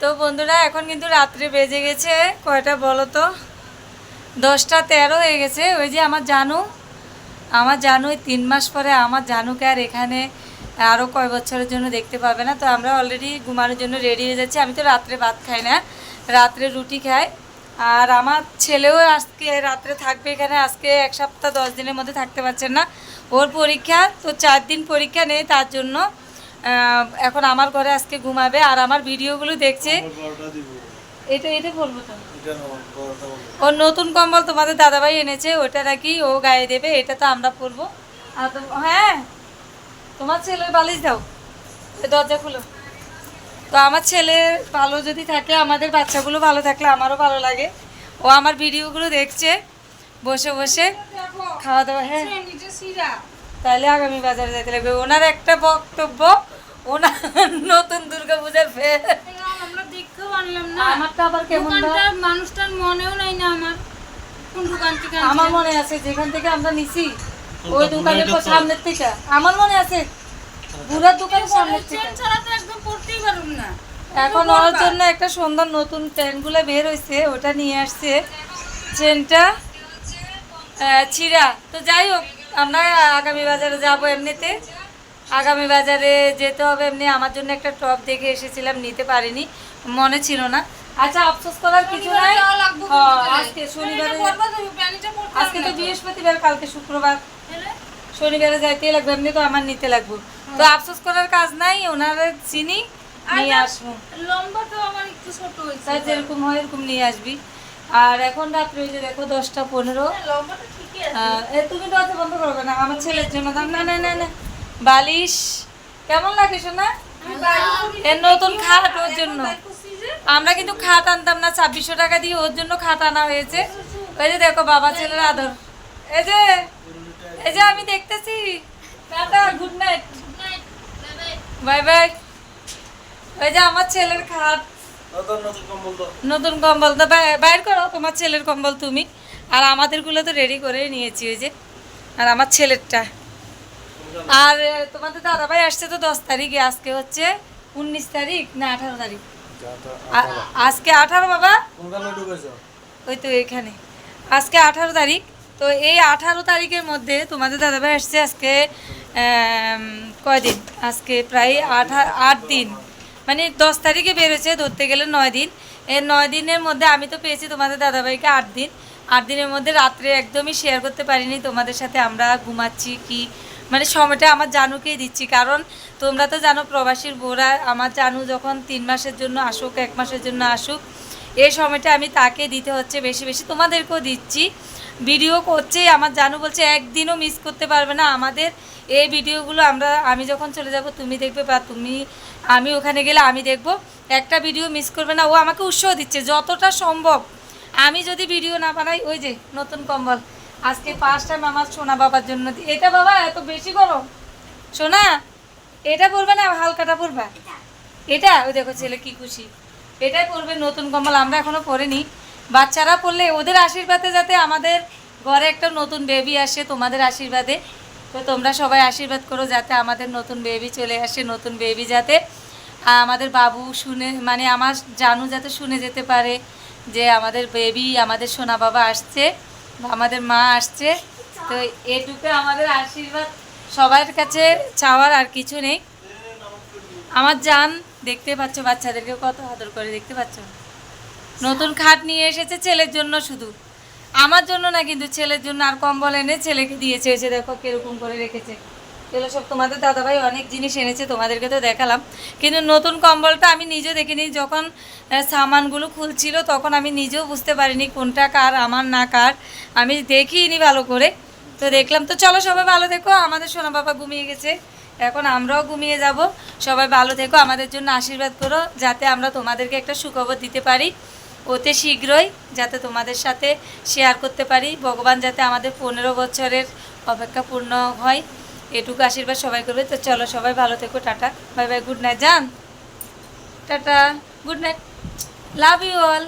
তো বন্ধুরা এখন কিন্তু রাত্রে বেজে গেছে কয়টা বলো তো, 10টা 13 হয়ে গেছে। ওই যে আমার জানু 3 মাস পরে আমার জানুকে আর এখানে আরও কয় বছরের জন্য দেখতে পাবে না। তো আমরা অলরেডি ঘুমানোর জন্য রেডি হয়ে যাচ্ছি। আমি তো রাত্রে ভাত খাই না, রাত্রে রুটি খাই। আর আমার ছেলেও আজকে রাত্রে থাকবে এখানে। আজকে 1 সপ্তাহ 10 দিনের মধ্যে থাকতে পারছেন না, ওর পরীক্ষা। তো 4 দিন পরীক্ষা নেই, তার জন্য এখন আমার ঘরে আজকে ঘুমাবে। আর আমার ভিডিওগুলো দেখছে। এটা বলবো তো, ওর নতুন কম্বল তোমাদের দাদাভাই এনেছে, ওটা নাকি ও গায়ে দেবে, এটা তো আমরা পরবো। আর হ্যাঁ, তোমার ছেলের বালিশ দাও, দরজা খুলো। তো আমার ছেলে ভালো যদি থাকে, আমাদের বাচ্চাগুলো ভালো থাকলে আমারও ভালো লাগে। ও আমার ভিডিওগুলো দেখছে বসে বসে, খাওয়া দাওয়া। হ্যাঁ, তাহলে আগামী বাজারে যেতে লাগবে। ওনার একটা বক্তব্য, ওনার নতুন দুর্গাপূজার ফের আমরা দেখতেও আনলাম না। আমারটা আবার কেমন মানুষটার মনেও নাই না আমার কোন দোকান থেকে। আমার মনে আছে যেখান থেকে আমরা নিছি, ওই দোকানের সামনের থেকে আমার মনে আছে, বুড়ার দোকানের সামনের থেকে। ছাড়া তো একদম পড়তেই পারুম না। এখন ওর জন্য একটা সুন্দর নতুন প্যান্টগুলো বের হয়েছে, ওটা নিয়ে আসছে। চেনটা ছিঁড়া। তো যাই হোক, আমরা আগামী বাজারে যাব। এমনিতে আগামী বাজারে যেতে হবে এমনি। আমার জন্য একটা টপ দেখে এসেছিলাম, নিতে পারিনি, মনে ছিল না। আচ্ছা, আফসোস করার কিছু নাই। আজকে শনিবারে, আজকে তো বৃহস্পতিবার, কালকে শুক্রবার, শনিবারে যাইতেই লাগবে। এমনি তো আমার নিতে লাগবে। তো আফসোস করার কাজ নাই, ওনারা চিনি, নিয়ে আসবো। লম্বাটাও আমার একটু ছোট হয়েছে, তাই যেরকম হয় এরকম নিয়ে আসবি। আর এখন রাত্রে ওই যে দেখো 10টা 15। লম্বাটা ঠিকই আছে। তুমি দরজা বন্ধ করবে না, আমার ছেলের জন্য দাম। না না না না, বালিশ কেমন লাগে শোনা? এর নতুন খাট ওর জন্য। আমরা কিন্তু খাট আনতাম না, 2600 টাকা দিয়ে ওর জন্য খাট আনা হয়েছে। ওই যে দেখো বাবা ছেলের আদর। এই যে আমি দেখতেছি। Tata, good night, bye bye. ওই যে আমার ছেলের খাট, নতুন কম্বল। তো বাইর করো তোমার ছেলের কম্বল তুমি। আর আমাদেরগুলো তো রেডি করে নিয়েছি, ওই যে। আর আমার ছেলেরটা। আর তোমাদের দাদাভাই আসছে তো 10 তারিখে। আজকে হচ্ছে 19 তারিখ না 18 তারিখ? আজকে 18 বাবা। ওই তো এখানে আজকে 18 তারিখ। তো এই 18 তারিখের মধ্যে তোমাদের দাদাভাই আসছে। আজকে কয়দিন? আজকে প্রায় 8 দিন, মানে 10 তারিখে বেরোচ্ছে, ধরতে গেলে 9 দিন। এই 9 দিনের মধ্যে আমি তো পেয়েছি তোমাদের দাদাভাইকে 8 দিন। 8 দিনের মধ্যে রাত্রে একদমই শেয়ার করতে পারিনি তোমাদের সাথে আমরা ঘুমাচ্ছি কি, মানে সময়টা আমার জানুকেই দিচ্ছি। কারণ তোমরা তো জানো প্রবাসীর বোরা, আমার জানু যখন 3 মাসের জন্য আসুক, 1 মাসের জন্য আসুক, এই সময়টা আমি তাকে দিতে হচ্ছে বেশি বেশি। তোমাদেরকেও দিচ্ছি, ভিডিও করছে। আমার জানু বলছে একদিনও মিস করতে পারবে না আমাদের এই ভিডিওগুলো। আমি যখন চলে যাব তুমি দেখবে, বা আমি ওখানে গেলে আমি দেখব, একটা ভিডিও মিস করবে না। ও আমাকে উৎসাহ দিচ্ছে যতটা সম্ভব। আমি যদি ভিডিও না বানাই, ওই যে নতুন কম্বল আজকে 1st টাইম আমার সোনা বাবার জন্য। এটা বাবা এত বেশি গরম সোনা, এটা পরবে না, হালকাটা পরবা। এটা ওই দেখো ছেলে কি খুশি, এটাই পরবে নতুন কম্বল। আমরা এখনো পরিনি, বাচ্চারা পরলে ওদের আশীর্বাদে যাতে আমাদের ঘরে একটা নতুন বেবি আসে, তোমাদের আশীর্বাদে। তো তোমরা সবাই আশীর্বাদ করো যাতে আমাদের নতুন বেবি চলে আসে। নতুন বেবি যাতে আমাদের বাবু শুনে, মানে আমার জানু যাতে শুনে যেতে পারে যে আমাদের বেবি, আমাদের সোনা বাবা আসছে, আমাদের মা আসছে। তো এটুকু আমাদের আশীর্বাদ, সবার কাছে চাওয়ার আর কিছু নেই। আমার জান দেখতে পাচ্ছ, বাচ্চাদেরকে কত আদর করে, দেখতে পাচ্ছ। নতুন খাট নিয়ে এসেছে ছেলের জন্য, শুধু আমার জন্য না কিন্তু ছেলের জন্য। আর কম্বল এনে ছেলেকে দিয়েছে, এসে দেখো কিরকম করে রেখেছে। এগুলো সব তোমাদের দাদাভাই অনেক জিনিস এনেছে, তোমাদেরকে তো দেখালাম। কিন্তু নতুন কম্বলটা আমি নিজেও দেখিনি। যখন সামানগুলো খুলছিল তখন আমি নিজেও বুঝতে পারিনি কোনটা কার, আমার না কার, আমি দেখিনি ভালো করে। তো দেখলাম। তো চলো সবাই ভালো থেকো। আমাদের সোনা বাবা ঘুমিয়ে গেছে, এখন আমরাও ঘুমিয়ে যাব। সবাই ভালো থেকো, আমাদের জন্য আশীর্বাদ করো যাতে আমরা তোমাদেরকে একটা সুখবর দিতে পারি অতি শীঘ্রই, যাতে তোমাদের সাথে শেয়ার করতে পারি। ভগবান যাতে আমাদের 15 বছরের অপেক্ষা পূর্ণ হয়, এটুকু আশীর্বাদ সবাই করবে। তো চলো সবাই ভালো থেকো, টাটা, বাই বাই, গুড নাইট জান, টাটা, good night, love you all.